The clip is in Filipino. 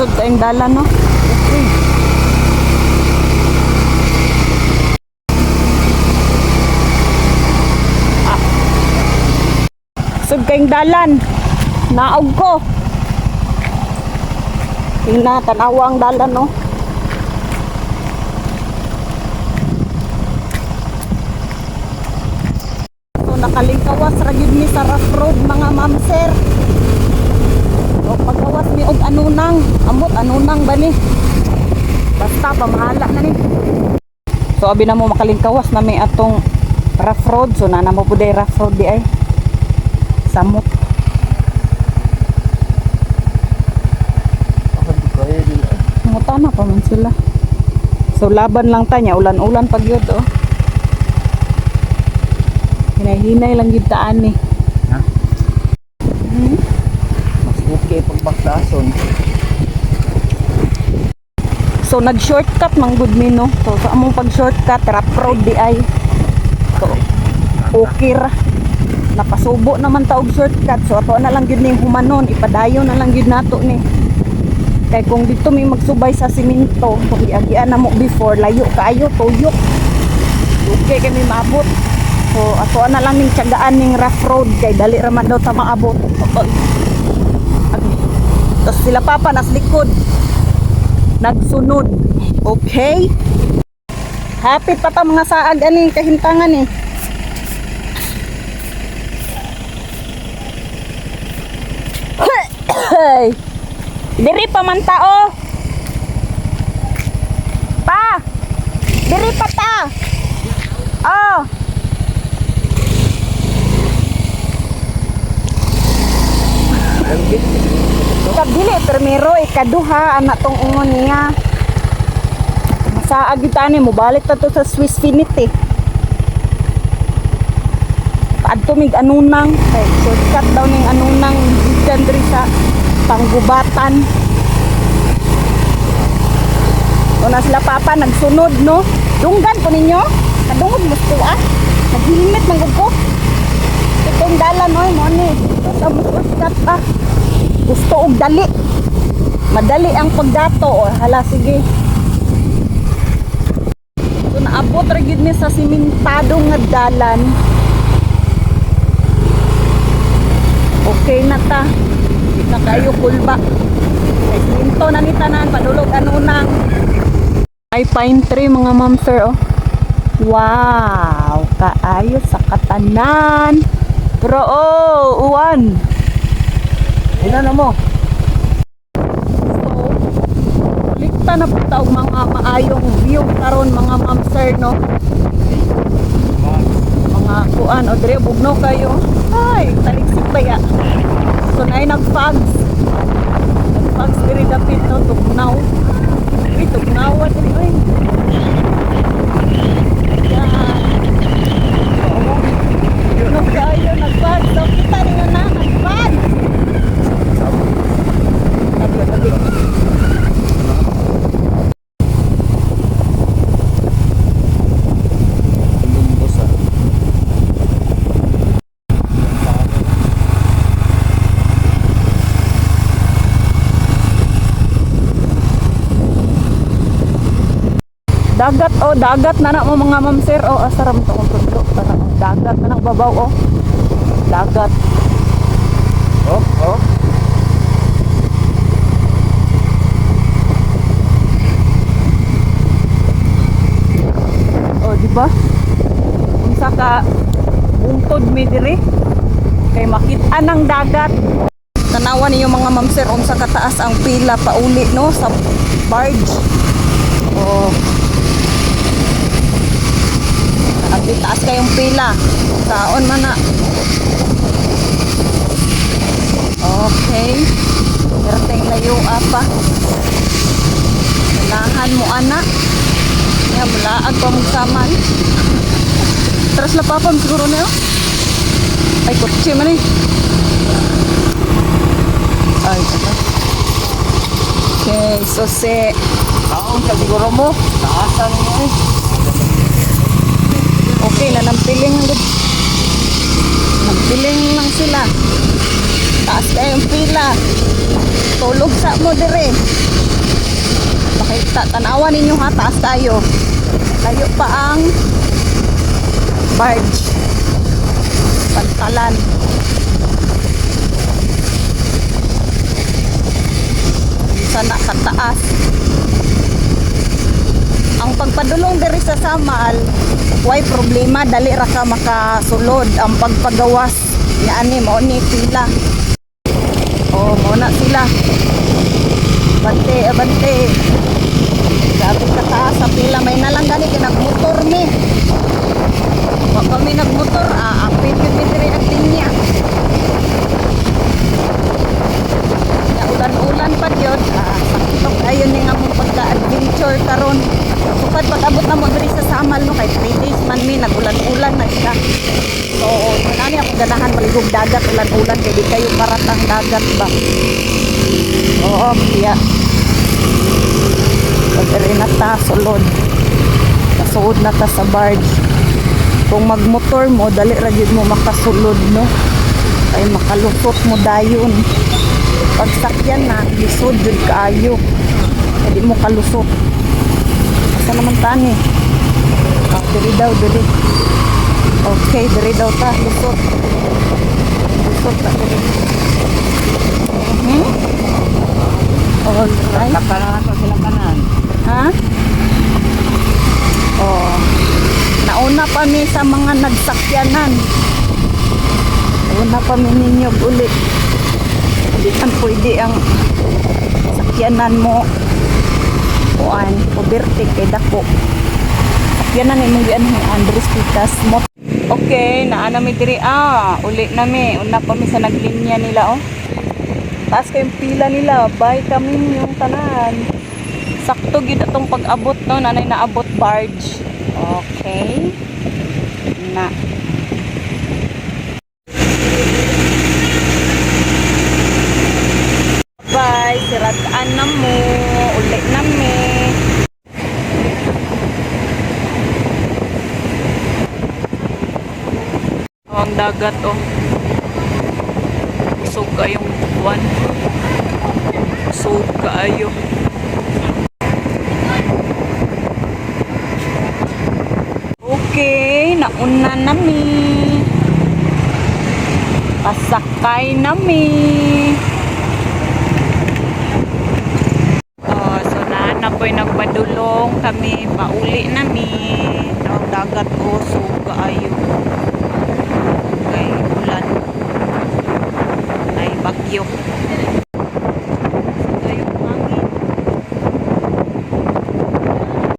Kusog tayong dalan, no? Okay. Kusog tayong dalan. Naog ko. Tingnan, tanawa ang dalan, no? So, nakalingkawas ragid ni sa rough road, mga ma'am sir. So, pagkawas mi og anunang, amot anunang ba ni? Basta pamahala na ni. So, abi na mo makalingkawas na may atong rough road. So, nana mo po day rough road di ay. Samot. Mutana pa man sila. So laban lang tanya, ulan-ulan pag yun oh. Hinay-hinay lang yun taan eh. Ha? Mas okay pagbaktason. So nag-shortcut mang good me no. So sa among pag-shortcut, rough road di ay. So okay ra. Napasubo naman ta og shortcut. So ato na lang yun ning humanon, ipadayon na lang yun nato ni. Kaya kung dito may magsubay sa simento, kung iagian na mo before, layo kaayo, tuyok. Okay kay may maabot. So, ato na lang ning tiyagaan ning rough road, kay dali raman daw ta maabot. Tapos sila papa nas likod. Nagsunod. Okay? Happy pa ta mga saag aning kahintangan eh. Hey! Diri pa man tao. Pa. Diri pa ta. Oh. Kabili primero ikaduha anak tong ungon niya. Masaag itani mo balik ta to sa Swiss Finite. Adto mig anunang, kay shortcut daw ning anunang gikan diri sa Panggubatan. O na sila papa nagsunod no. Dunggan po ninyo. Kadungog mo tuwa. Naghilimit man gud ko. Itong dalan oy mo ni. Sa muskat pa. Gusto og dali. Madali ang pagdato o hala sige. So naabot ra gid ni sa simentado nga dalan. Okay na ta. Na kayo kulba. Minto na ni tanan padulog anunang. Ay pine tree mga ma'am sir oh. Wow, kaayo sa katanan. Pero oh, uwan. Ina na mo. So, likta na po taog mga maayong view karon mga ma'am sir no. Mga kuan o dire bugno kayo. Ay, taliksik ba ya? So na ay nag-fags diri dapit no, tugnaw. Uy, tugnawa diri oy. Yan. Yun ang kayo nag-fags. So kita rin na nag-fags. Tabi. Dagat oh, dagat na na mo mga ma'am sir oh, asaram to kung tulo para dagat na nagbabaw oh. Dagat. Oh, oh. Oh, di ba? Unsa ka bungtod mi diri kay makita ng dagat. Tanawan niyo mga ma'am sir unsa ka taas ang pila pauli no sa barge. Oh. Abi taas kayong pila. Taon man na. Okay. Perteng layo apa. Lahan mo anak. Ya mulaag pa mong saman. Terus la papam siguro niyo. Ay kotse man eh. Ay. Okay, so se Taon ka siguro mo. Taasan mo eh. okay na nampiling lang sila. Taas kayong pila. Tulog sa mo dire. Tanawan ninyo ha, taas tayo. Tayo pa ang barge. Pantalan. Sana sa taas. Ang pagpadulong diri sa Samal, way problema, dali ra ka makasulod. Ang pagpagawas nga ani mao ni pila. Oh, mao na sila. Abante, abante. Sabi ka taas sa pila, may nalang gani kinagmotor mi. Wa kami nagmotor, apit yun diri ang linya. Ya ulan-ulan pa jud, sakto ayon ni nga mong pagka-adventure karon. Sukad pag-abot na mo diri sa Samal no kay 3 days man mi nagulan-ulan na siya. So, nani ako ganahan maligog dagat ulan-ulan kay di kayo paratang dagat ba. Oo, iya. Pagdiri na ta sulod. Kasuod na ta sa barge. Kung magmotor mo, dali ra gyud mo makasulod no. Kay makalusot mo dayon. Pag sakyan na, lisod jud kaayo. Kay di mo kalusot. Asa naman tani? Diri daw, diri. Okay, diri daw ta, lusot. Lusot ta diri. Alright. Kanan to sila kanan. Ha? Oh. Nauna pa mi sa mga nagsakyanan. Nauna pa mi ninyo ulit. Hindi kan pwede ang sakyanan mo. Kuan, puberty kay dako. Sakyanan ni mong gian ni Andres Pitas mo. Okay, naana mi diri uli na mi. Una pa mi sa naglinya nila oh. Taas kayong pila nila, bye kami yung tanan. Sakto gid atong pag-abot no, nanay naabot barge. Okay. Na. Bye, sirataan na mo, uli na mi. Oh, ang dagat oh. Usog kayong buwan. Usog kaayo. Okay, nauna nami. Pasakay nami. Oh, so na po'y nagpadulong kami. Pauli nami. Ang dagat usog kaayo. Okay, ulan. Ay, bagyo.